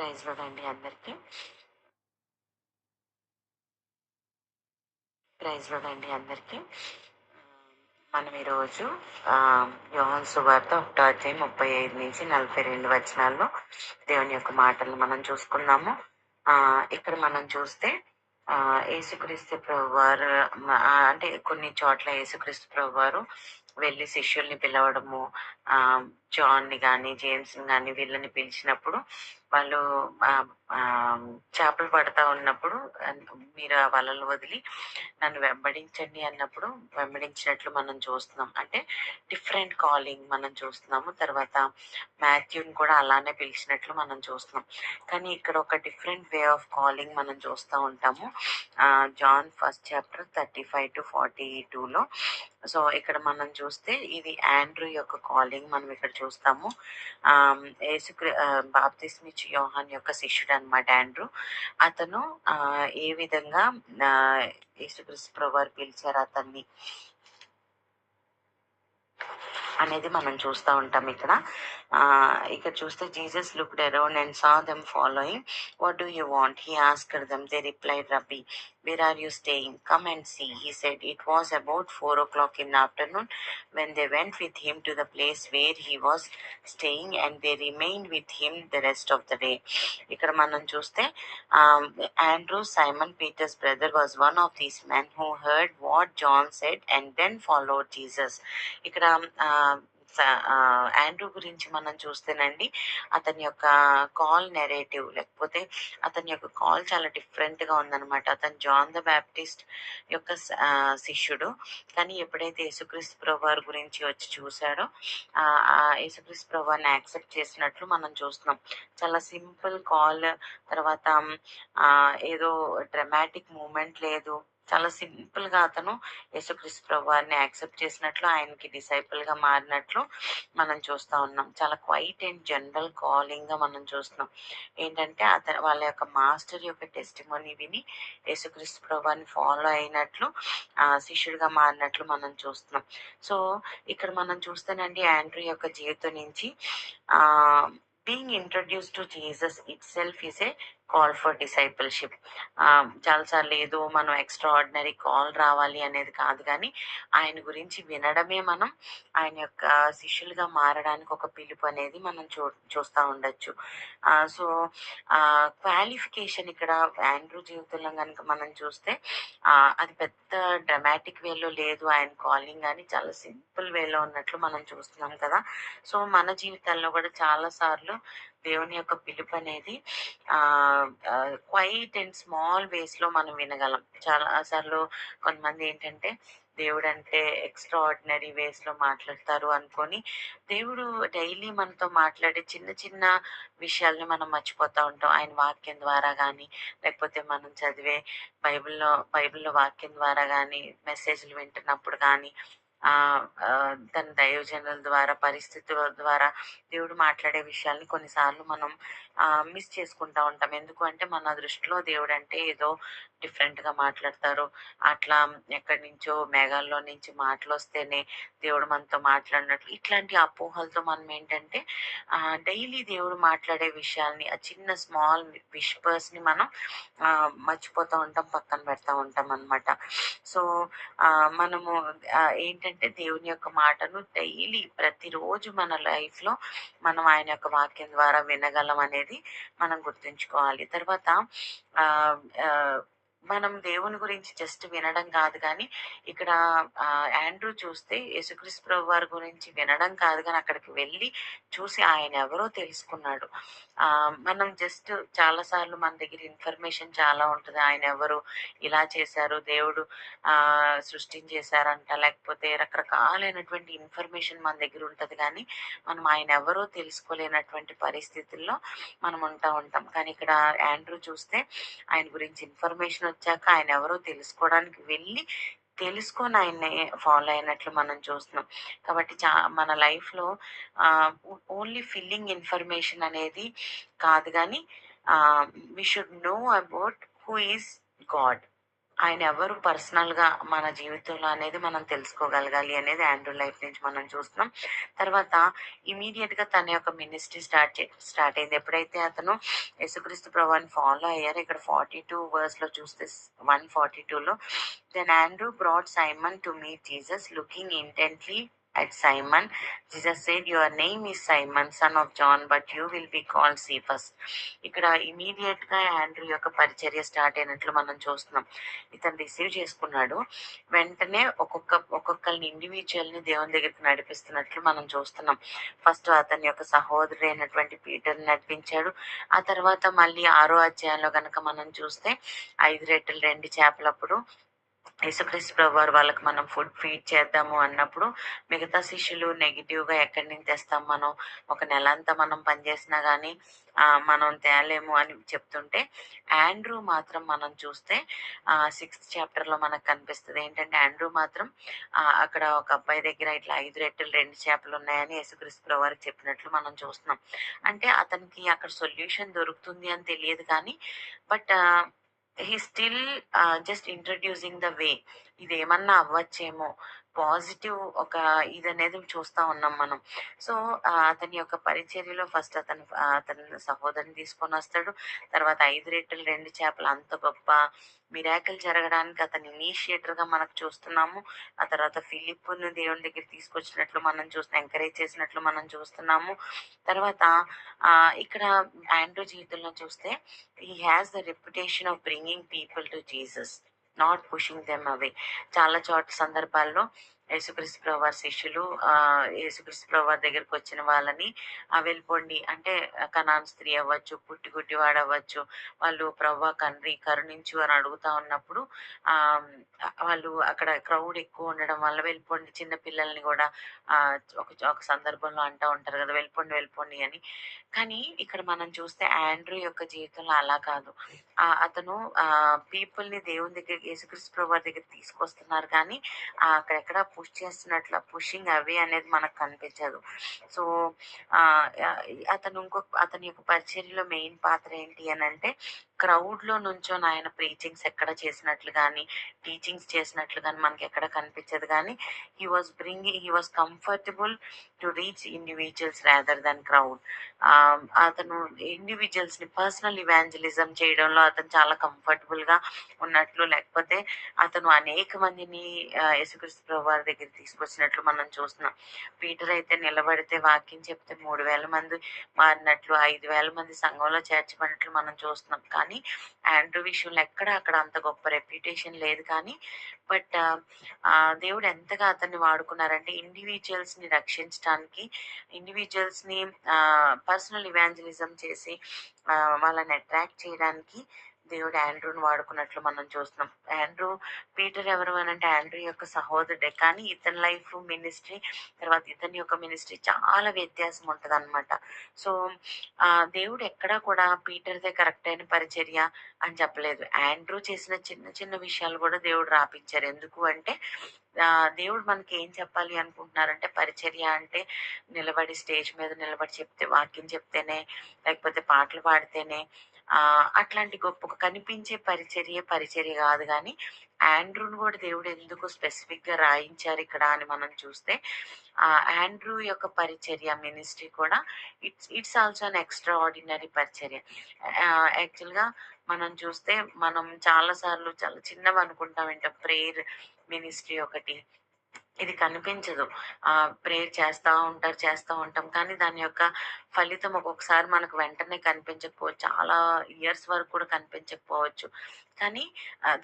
Praise lord అండి అందరికీ. Praise lord అండి అందరికీ. మనం ఈరోజు యోహాను సువార్త 1వ అధ్యాయం 35 నుంచి 42 వచనాల్లో దేవుని యొక్క మాటలు మనం చూసుకుందాము. ఇక్కడ మనం చూస్తే యేసుక్రీస్తు ప్రభువారు అంటే కొన్ని చోట్ల యేసుక్రీస్తు ప్రభువారు వెళ్ళి శిష్యుల్ని పిలవడము, జాన్ని కానీ జేమ్స్ని కానీ వీళ్ళని పిలిచినప్పుడు వాళ్ళు చేపలు పడతా ఉన్నప్పుడు మీరు ఆ వలలు వదిలి నన్ను వెంబడించండి అన్నప్పుడు వెంబడించినట్లు మనం చూస్తున్నాం. అంటే డిఫరెంట్ కాలింగ్ మనం చూస్తున్నాము. తర్వాత మాథ్యూని కూడా అలానే పిలిచినట్లు మనం చూస్తున్నాం. కానీ ఇక్కడ ఒక డిఫరెంట్ వే ఆఫ్ కాలింగ్ మనం చూస్తూ ఉంటాము. జాన్ 1st chapter 35 to 42లో. సో ఇక్కడ మనం చూస్తే ఇది ఆండ్రూ యొక్క కాలింగ్ మనం ఇక్కడ చూస్తాము. బాప్తిస్మిచ్చు యోహాన్ యొక్క శిష్యుడు అనమాట ఆండ్రూ. అతను ఏ విధంగా యేసుక్రీస్తు ప్రభువారు పిలిచారు అతన్ని అనేది మనం చూస్తూ ఉంటాం. ఇక్కడ చూస్తే Jesus looked around and saw them following. What do you want? He asked them. They replied, rabbi, where are you staying? Come and see, he said. It was about 4 o'clock in the afternoon when they went with him to the place where he was staying, and they remained with him the rest of the day. ఇక్కడ మనం చూస్తే Andrew, Simon Peter's brother, was one of these men who heard what John said and then followed Jesus. ఇక్కడ Andrew గురించి మనం చూస్తేనండి, అతని యొక్క call narrative లేకపోతే అతని యొక్క కాల్ చాలా డిఫరెంట్గా ఉందన్నమాట. అతను జాన్ ద బ్యాప్టిస్ట్ యొక్క శిష్యుడు. కానీ ఎప్పుడైతే యేసుక్రీస్తు ప్రభువారి గురించి వచ్చి చూశాడో యేసుక్రీస్తు ప్రభువారిని యాక్సెప్ట్ చేసినట్లు మనం చూస్తున్నాం. చాలా సింపుల్ కాల్. తర్వాత ఏదో డ్రమాటిక్ మూమెంట్ లేదు. చాలా సింపుల్ గా అతను యేసుక్రీస్తు ప్రభువారిని యాక్సెప్ట్ చేసినట్లు, ఆయనకి డిసైపుల్ గా మారినట్లు మనం చూస్తా ఉన్నాం. చాలా క్వైట్ అండ్ జనరల్ కాలింగ్ గా మనం చూస్తున్నాం. ఏంటంటే వాళ్ళ యొక్క మాస్టర్ యొక్క టెస్టిమోనీ విని యేసుక్రీస్తు ప్రభువారిని ఫాలో అయినట్లు శిష్యుడిగా మారినట్లు మనం చూస్తున్నాం. సో ఇక్కడ మనం చూస్తేనండి, ఆండ్రూ యొక్క జీవితం నుంచి being introduce to Jesus it self is a call for discipleship. చాలాసార్లు ఏదో మనం ఎక్స్ట్రా ఆర్డినరీ కాల్ రావాలి అనేది కాదు, కానీ ఆయన గురించి వినడమే మనం ఆయన యొక్క శిష్యులుగా మారడానికి ఒక పిలుపు అనేది మనం చూస్తూ ఉండొచ్చు. సో క్వాలిఫికేషన్ ఇక్కడ ఆండ్రూ జీవితంలో కనుక మనం చూస్తే అది పెద్ద డ్రమాటిక్ వేలో లేదు ఆయన కాలింగ్, కానీ చాలా సింపుల్ వేలో ఉన్నట్లు మనం చూస్తున్నాం కదా. సో మన జీవితాల్లో కూడా చాలా సార్లు దేవుని యొక్క పిలుపు అనేది క్వైట్ అండ్ స్మాల్ వేస్ లో మనం వినగలం. చాలా సార్లు కొంతమంది ఏంటంటే దేవుడు అంటే ఎక్స్ట్రా ఆర్డినరీ వేస్ లో మాట్లాడతారు అనుకొని దేవుడు డైలీ మనతో మాట్లాడే చిన్న చిన్న విషయాల్ని మనం మర్చిపోతూ ఉంటాం. ఆయన వాక్యం ద్వారా కానీ, లేకపోతే మనం చదివే బైబిల్లో వాక్యం ద్వారా కానీ, మెసేజ్లు వింటున్నప్పుడు కానీ, తన దైవజనుల ద్వారా, పరిస్థితుల ద్వారా దేవుడు మాట్లాడే విషయాల్ని కొన్నిసార్లు మనం మిస్ చేసుకుంటా ఉంటాం. ఎందుకు అంటే మన దృష్టిలో దేవుడు అంటే ఏదో డిఫరెంట్గా మాట్లాడతారు, అట్లా ఎక్కడి నుంచో మేఘాల్లో నుంచి మాటలు వస్తేనే దేవుడు మనతో మాట్లాడినట్లు, ఇట్లాంటి అపోహలతో మనం ఏంటంటే డైలీ దేవుడు మాట్లాడే విషయాల్ని, ఆ చిన్న స్మాల్ విష్పర్స్ని మనం మర్చిపోతూ ఉంటాం, పక్కన పెడతా ఉంటాం అనమాట. సో మనము ఏంటంటే దేవుని యొక్క మాటను డైలీ ప్రతిరోజు మన లైఫ్లో మనం ఆయన యొక్క వాక్యం ద్వారా వినగలం అనేది మనం గుర్తుంచుకోవాలి. తర్వాత మనం దేవుని గురించి జస్ట్ వినడం కాదు, కానీ ఇక్కడ ఆండ్రూ చూస్తే యేసుక్రీస్తు ప్రభువారి గురించి వినడం కాదు, కానీ అక్కడికి వెళ్ళి చూసి ఆయన ఎవరో తెలుసుకున్నాడు. మనం జస్ట్ చాలాసార్లు మన దగ్గర ఇన్ఫర్మేషన్ చాలా ఉంటుంది. ఆయన ఎవరు, ఇలా చేశారు, దేవుడు సృష్టించేశారంట, లేకపోతే రకరకాలైనటువంటి ఇన్ఫర్మేషన్ మన దగ్గర ఉంటుంది, కానీ మనం ఆయన ఎవరో తెలుసుకోలేనటువంటి పరిస్థితుల్లో మనం ఉంటాం. కానీ ఇక్కడ ఆండ్రూ చూస్తే ఆయన గురించి ఇన్ఫర్మేషన్ వచ్చాక ఆయన ఎవరో తెలుసుకోవడానికి వెళ్ళి తెలుసుకొని ఆయన్ని ఫాలో అయినట్లు మనం చూస్తున్నాం. కాబట్టి మన లైఫ్లో ఓన్లీ ఫిల్లింగ్ ఇన్ఫర్మేషన్ అనేది కాదు, కానీ we should know about who is God. ఆయన ఎవరు పర్సనల్‌గా మన జీవితంలో అనేది మనం తెలుసుకోగలగాలి అనేది ఆండ్రూ లైఫ్ నుంచి మనం చూస్తున్నాం. తర్వాత ఇమ్మీడియేట్‌గా తన యొక్క మినిస్ట్రీ స్టార్ట్ అయింది. ఎప్పుడైతే అతను యేసుక్రీస్తు ప్రభువుని ఫాలో అయ్యారో, ఇక్కడ 42 వర్స్‌లో చూస్తే 142లో then Andrew brought Simon to meet Jesus looking intently at Simon. Jesus said, your name is Simon son of John but you will be called Cephas. ఇక్కడ ఇమ్మీడియేట్‌గా ఆండ్రూ యొక్క పరిచర్య స్టార్ట్ అయినట్లు మనం చూస్తున్నాం. ఇతను రిసీవ్ చేసుకున్నాడు. వెంటనే ఒక్కొక్కళ్ళని ఇండివిడ్యువల్‌ని దేవుని దగ్గరికి నడిపిస్తున్నట్లు మనం చూస్తున్నాం. ఫస్ట్ అతని యొక్క సహోదరుడైనటువంటి పీటర్‌ని నడిపించాడు. ఆ తర్వాత మళ్ళీ 6వ అధ్యాయంలో గనక మనం చూస్తే 5 రొట్టెలు 2 చేపలప్పుడు యేసుక్రీస్తు ప్రభువారు వాళ్ళకి మనం ఫుడ్ ఫీడ్ చేద్దాము అన్నప్పుడు మిగతా శిష్యులు నెగిటివ్‌గా ఎక్కడి నుంచి తెస్తాం మనం, ఒక నెలంతా మనం పనిచేసినా గానీ మనం తేలేము అని చెప్తుంటే, ఆండ్రూ మాత్రం మనం చూస్తే 6థ్ చాప్టర్‌లో మనకు కనిపిస్తది. ఏంటంటే ఆండ్రూ మాత్రం అక్కడ ఒక అబ్బాయి దగ్గర ఇట్లా 5 రొట్టెలు 2 చేపలున్నాయని యేసుక్రీస్తు ప్రభువారికి చెప్పినట్లు మనం చూస్తున్నాం. అంటే అతనికి అక్కడ సొల్యూషన్ దొరుకుతుంది అని తెలియదు కానీ but he still just introducing the way. ఇదేమన్నా అవ్వచ్చేమో, పాజిటివ్ ఒక ఇదనేది చూస్తా ఉన్నాం మనం. సో, అతని యొక్క పరిచర్యలో ఫస్ట్ అతని సహోదరుని తీసుకొనొస్తాడు. తర్వాత 5 రెట్లు 2 చేపలు అంత గొప్ప మిరాకిల్ జరగడానికి అతను ఇనీషియేటర్‌గా మనకు చూస్తున్నాము. ఆ తర్వాత ఫిలిప్పుని దేవుని దగ్గరికి తీసుకొచ్చినట్లు మనం ఎంకరేజ్ చేసినట్లు మనం చూస్తున్నాము. తర్వాత ఇక్కడ ఆండ్రూ జీవితంలో చూస్తే he has the reputation of bringing people to Jesus, not pushing them away. చాలా సందర్భాల్లో యేసుక్రీస్తు ప్రభువారి శిష్యులు యేసుక్రీస్తు ప్రభువారి దగ్గరికి వచ్చిన వాళ్ళని వెళ్ళిపోండి అంటే, కనాన్ స్త్రీ అవ్వచ్చు, పుట్టి గుడ్డివాడు అవ్వచ్చు, వాళ్ళు ప్రభువా కరుణించు అని అడుగుతా ఉన్నప్పుడు వాళ్ళు అక్కడ క్రౌడ్ ఎక్కువ ఉండడం వల్ల వెళ్ళిపోండి, చిన్న పిల్లల్ని కూడా ఒక ఒక సందర్భంలో అంటా ఉంటారు కదా, వెళ్ళిపోండి వెళ్ళిపోండి అని. కానీ ఇక్కడ మనం చూస్తే ఆండ్రూ యొక్క జీవితంలో అలా కాదు. అతను పీపుల్‌ని దేవుని దగ్గరికి, యేసుక్రీస్తు ప్రభువారి దగ్గరికి తీసుకొస్తున్నారు కానీ అక్కడెక్కడ పుషింగ్ అవే అనేది మనకు కనిపించదు. సో, అతని యొక్క పరిచర్యలో మెయిన్ పాత్ర ఏంటి అనంటే, క్రౌడ్‌లో నుంచొని ఆయన ప్రీచింగ్స్ ఎక్కడ చేసినట్లు గానీ, టీచింగ్స్ చేసినట్లు గానీ మనకెక్కడ కనిపించదు గానీ, he was comfortable to reach individuals rather than crowd. అతను ఇండివిడ్యువల్స్‌ని పర్సనల్ ఇవాంజలిజం చేయడంలో అతను చాలా కంఫర్టబుల్‌గా ఉన్నట్లు, లేకపోతే అతను అనేక మందిని యేసుక్రీస్తు ప్రభువారి దగ్గరికి తీసుకొచ్చినట్లు మనం చూస్తున్నాం. పీటర్ అయితే నిలబడితే వాక్యం చెప్తే 3000 మంది మారినట్లు, 5000 మంది సంఘంలో చేర్చబడినట్లు మనం చూస్తున్నాం. కానీ ఆండ్రూ విషయంలో అక్కడ అంత గొప్ప రెప్యుటేషన్ లేదు కానీ బట్ దేవుడు ఎంతగా అతన్ని వాడుకున్నారంటే ఇండివిడ్యువల్స్‌ని రక్షించటానికి, ఇండివిడ్యువల్స్‌ని పర్సనల్ ఇవాంజలిజం చేసి వాళ్ళని అట్రాక్ట్ చేయడానికి దేవుడు ఆండ్రూని వాడుకున్నట్లు మనం చూస్తున్నాం. పీటర్ ఎవరు అనంటే ఆండ్రూ యొక్క సహోదరుడే. కానీ ఇతని లైఫ్, మినిస్ట్రీ, తర్వాత ఇతని యొక్క మినిస్ట్రీ చాలా వ్యత్యాసం ఉంటదనమాట. సో, దేవుడు ఎక్కడా కూడా పీటర్‌దే కరెక్ట్ అయిన పరిచర్య అని చెప్పలేదు. ఆండ్రూ చేసిన చిన్న చిన్న విషయాలు కూడా దేవుడు రాపిచ్చారు. ఎందుకు అంటే దేవుడు మనకి ఏం చెప్పాలి అనుకుంటున్నారంటే, పరిచర్య అంటే నిలబడి స్టేజ్ మీద నిలబడి వాక్యం చెప్తేనే, లేకపోతే పాటలు పాడితేనే అట్లాంటి గొప్ప కనిపించే పరిచర్య కాదు గానీ, ఆండ్రూని కూడా దేవుడు ఎందుకు స్పెసిఫిక్‌గా రాయించారు ఇక్కడ అని మనం చూస్తే, ఆండ్రూ యొక్క పరిచర్య మినిస్ట్రీ కూడా ఇట్స్ ఆల్సో అన్ ఎక్స్ట్రాఆర్డినరీ పరిచర్య. యాక్చువల్‌గా మనం చూస్తే మనం చాలా సార్లు చాలా చిన్నవనుకుంటాం. ప్రేయర్ మినిస్ట్రీ ఒకటి. ఇది కనిపించదు. ప్రేయర్ చేస్తా ఉంటాం. కానీ దాని యొక్క ఫలితం ఒక్కొక్కసారి మనకు వెంటనే కనిపించకపోవచ్చు. చాలా ఇయర్స్ వరకు కూడా కనిపించకపోవచ్చు. కానీ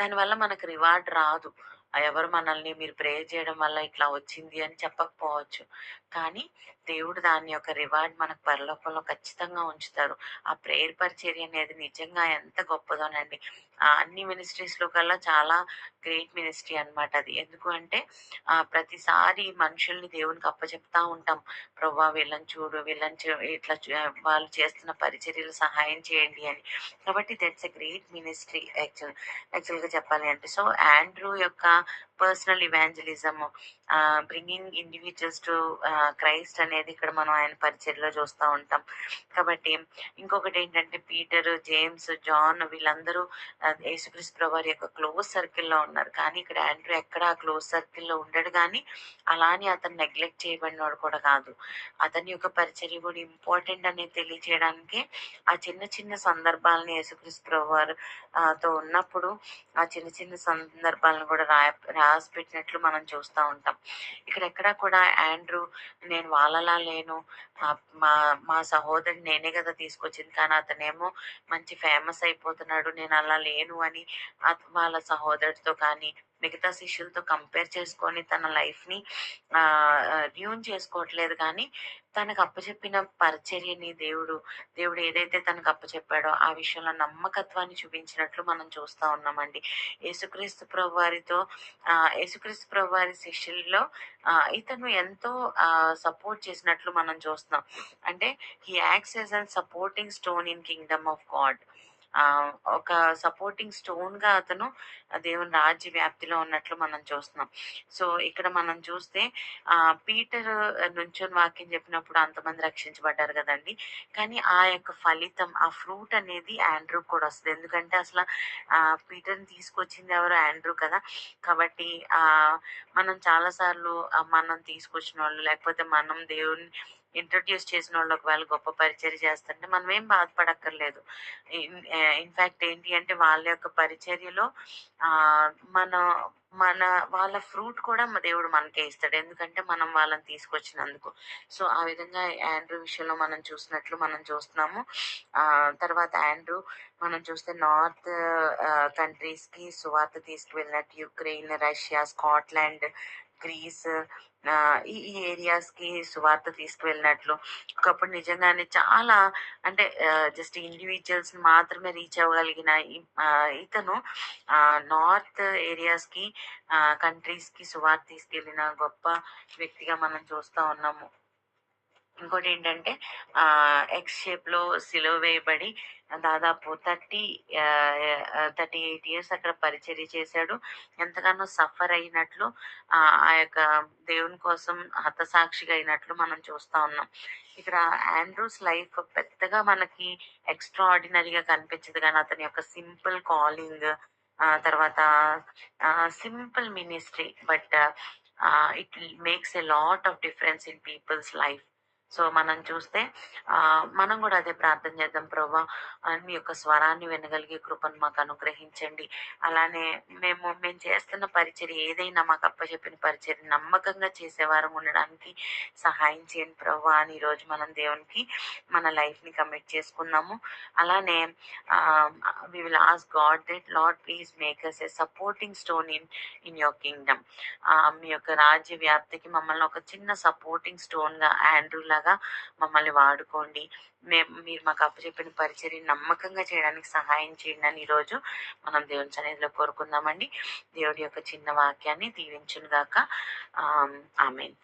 దానివల్ల మనకు రివార్డ్ రాదు. ఎవరు మనల్ని మీరు ప్రేయర్ చేయడం వల్ల ఇట్లా వచ్చింది అని చెప్పకపోవచ్చు. కానీ దేవుడు దాని యొక్క రివార్డ్ మనకు పరలోకంలో ఖచ్చితంగా ఉంచుతారు. ఆ ప్రేయర్ పరిచర్య అనేది నిజంగా ఎంత గొప్పదోనండి. అన్ని మినిస్ట్రీస్‌లో కల్లా చాలా గ్రేట్ మినిస్ట్రీ అన్నమాట అది. ఎందుకు అంటే ప్రతిసారి మనుషుల్ని దేవునికి అప్పచెప్తా ఉంటాం. ప్రభువా వీళ్ళని చూడు, వీళ్ళని వాళ్ళు చేస్తున్న పరిచర్యలు సహాయం చేయండి అని. కాబట్టి దట్స్ ఎ గ్రేట్ మినిస్ట్రీ యాక్చువల్‌గా చెప్పాలి అంటే. సో, ఆండ్రూ యొక్క personal evangelism, bringing individuals to Christ అనేది ఇక్కడ మనం ఆయన పరిచర్లో చూస్తూ ఉంటాం. కాబట్టి ఇంకొకటి ఏంటంటే పీటర్, జేమ్స్, జాన్ వీళ్ళందరూ యేసుక్రీస్తు ప్రభువారి యొక్క క్లోజ్ సర్కిల్లో ఉన్నారు. కానీ ఇక్కడ ఆండ్రూ ఎక్కడ ఆ క్లోజ్ సర్కిల్లో ఉండడు. కానీ అలానే అతను నెగ్లెక్ట్ చేయబడినవాడు కూడా కాదు. అతని యొక్క పరిచర్య కూడా ఇంపార్టెంట్ అనేది తెలియజేయడానికి ఆ చిన్న చిన్న సందర్భాలని యేసుక్రీస్తు ప్రభువారు తో ఉన్నప్పుడు ఆ చిన్న చిన్న సందర్భాలను కూడా రాసి పెట్టినట్లు మనం చూస్తూ ఉంటాం. ఇక్కడ ఎక్కడా కూడా ఆండ్రూ నేను వాళ్ళలా లేను, మా మా సహోదరుడు నేనే కదా తీసుకొచ్చింది, కానీ అతనేమో మంచి ఫేమస్ అయిపోతున్నాడు, నేను అలా లేను అని వాళ్ళ సహోదరుడితో కానీ మిగతా శిష్యులతో కంపేర్ చేసుకొని తన లైఫ్ని ట్యూన్ చేసుకోవట్లేదు. కానీ తనకు అప్పచెప్పిన పరిచర్యని దేవుడు ఏదైతే తనకు అప్పచెప్పాడో ఆ విషయంలో నమ్మకత్వాన్ని చూపించినట్లు మనం చూస్తూ ఉన్నామండి. యేసుక్రీస్తు ప్రభువారితో యేసుక్రీస్తు ప్రభువారి శిష్యుల్లో ఇతను ఎంతో సపోర్ట్ చేసినట్లు మనం చూస్తున్నాం. అంటే he acts as an supporting stone in Kingdom of God. ఒక సపోర్టింగ్ స్టోన్ గా అతను దేవుని రాజ్య వ్యాప్తిలో ఉన్నట్లు మనం చూస్తున్నాం. సో ఇక్కడ మనం చూస్తే పీటర్ నుంచొని వాక్యం చెప్పినప్పుడు అంతమంది రక్షించబడ్డారు కదండి. కానీ ఆ యొక్క ఫలితం, ఆ ఫ్రూట్ అనేది ఆండ్రూ కూడా వస్తుంది. ఎందుకంటే అసలు పీటర్ని తీసుకొచ్చింది ఎవరు? ఆండ్రూ కదా. కాబట్టి మనం చాలాసార్లు మనం తీసుకొచ్చిన వాళ్ళు లేకపోతే మనం దేవుని ఇంట్రడ్యూస్ చేసిన వాళ్ళు ఒకవేళ గొప్ప పరిచర్య చేస్తుంటే మనం ఏం బాధపడక్కర్లేదు. ఇన్ఫ్యాక్ట్ ఏంటి అంటే వాళ్ళ యొక్క పరిచర్యలో మన మన వాళ్ళ ఫ్రూట్ కూడా దేవుడు మనకే ఇస్తాడు. ఎందుకంటే మనం వాళ్ళని తీసుకొచ్చినందుకు. సో ఆ విధంగా ఆండ్రూ విషయంలో మనం చూస్తున్నాము. తర్వాత ఆండ్రూ మనం చూస్తే నార్త్ కంట్రీస్కి సువార్త తీసుకువెళ్ళినట్టు యుక్రెయిన్, రష్యా, స్కాట్లాండ్, గ్రీస్ ఈ ఏరియాస్కి సువార్త తీసుకువెళ్ళినట్లు ఒకప్పుడు నిజంగానే చాలా అంటే జస్ట్ ఇండివిజువల్స్ మాత్రమే రీచ్ అవ్వగలిగిన ఇతను నార్త్ ఏరియాస్కి కంట్రీస్కి సువార్త తీసుకెళ్ళిన గొప్ప వ్యక్తిగా మనం చూస్తూ ఉన్నాము. ఇంకోటి ఏంటంటే ఎక్స్ షేప్లో సిలువ వేయబడి దాదాపు 38 ఇయర్స్ అక్కడ పరిచర్య చేశాడు. ఎంతగానో సఫర్ అయినట్లు ఆ యొక్క దేవుని కోసం హతసాక్షిగా అయినట్లు మనం చూస్తూ ఉన్నాం. ఇక్కడ ఆండ్రూస్ లైఫ్ పెద్దగా మనకి ఎక్స్ట్రాఆర్డినరీగా కనిపించదు. కానీ అతని యొక్క సింపుల్ కాలింగ్, తర్వాత simple ministry, but it makes a lot of difference in people's life. So మనం చూస్తే మనం కూడా అదే ప్రార్థన చేద్దాం. ప్రభా, మీ యొక్క స్వరాన్ని వినగలిగే కృపను మాకు అనుగ్రహించండి. అలానే మేము చేస్తున్న పరిచర్య ఏదైనా మాకు అప్పచెప్పిన పరిచర్య నమ్మకంగా చేసేవారం ఉండడానికి సహాయం చేయండి ప్రభా అని ఈరోజు మనం దేవునికి మన లైఫ్ని కమిట్ చేసుకున్నాము. అలానే we will ask God that Lord please make us a supporting stone in your kingdom. మీ యొక్క రాజ్య వ్యాప్తికి మమ్మల్ని ఒక చిన్న సపోర్టింగ్ స్టోన్గా ఆండ్రూ లాగా మమ్మల్ని వాడుకోండి. మీరు మాకు అప్పచెప్పిన పరిచర్య నమ్మకంగా చేయడానికి సహాయం చేయండి అని ఈరోజు మనం దేవుని సన్నిధిలో కోరుకుందామండి. దేవుడి యొక్క చిన్న వాక్యాన్ని దీవించును గాక. ఆమేన్.